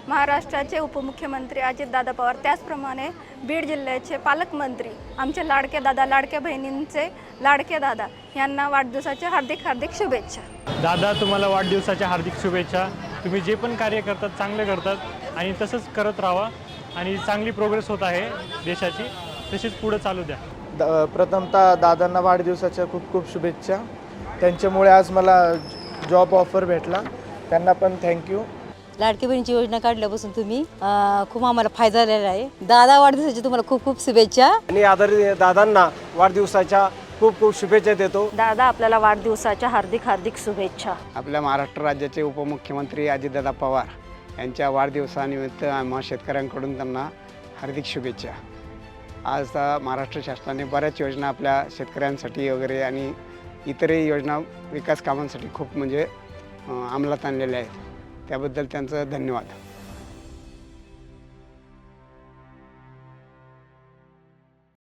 महाराष्ट्राचे उपमुख्यमंत्री अजितदादा पवार, त्याचप्रमाणे बीड जिल्ह्याचे पालकमंत्री आमचे लाडके दादा, लाडक्या बहिणींचे लाडके दादा यांना वाढदिवसाच्या हार्दिक हार्दिक शुभेच्छा. दादा, तुम्हाला वाढदिवसाच्या हार्दिक शुभेच्छा. तुम्ही जे पण कार्य करतात चांगले करतात आणि तसंच करत राहा आणि चांगली प्रोग्रेस होत आहे देशाची, तशीच पुढे चालू द्या. प्रथमतः दादांना वाढदिवसाच्या खूप खूप शुभेच्छा. त्यांच्यामुळे आज मला जॉब ऑफर भेटला, त्यांना पण थँक्यू. लाडकी बहिणीची योजना काढल्यापासून तुम्ही खूप आम्हाला फायदा झालेला आहे. दादा, वाढदिवसाची तुम्हाला खूप खूप शुभेच्छा. आणि आदरणीय दादांना वाढदिवसाच्या खूप खूप शुभेच्छा देतो. दादा, आपल्याला वाढदिवसाच्या हार्दिक हार्दिक शुभेच्छा. आपल्या महाराष्ट्र राज्याचे उपमुख्यमंत्री अजितदादा पवार यांच्या वाढदिवसानिमित्त आम्हा शेतकऱ्यांकडून त्यांना हार्दिक शुभेच्छा. आज महाराष्ट्र शासनाने बऱ्याच योजना आपल्या शेतकऱ्यांसाठी वगैरे आणि इतरही योजना विकास कामांसाठी खूप म्हणजे अंमलात आणलेल्या आहेत. त्याबद्दल त्यांचं धन्यवाद.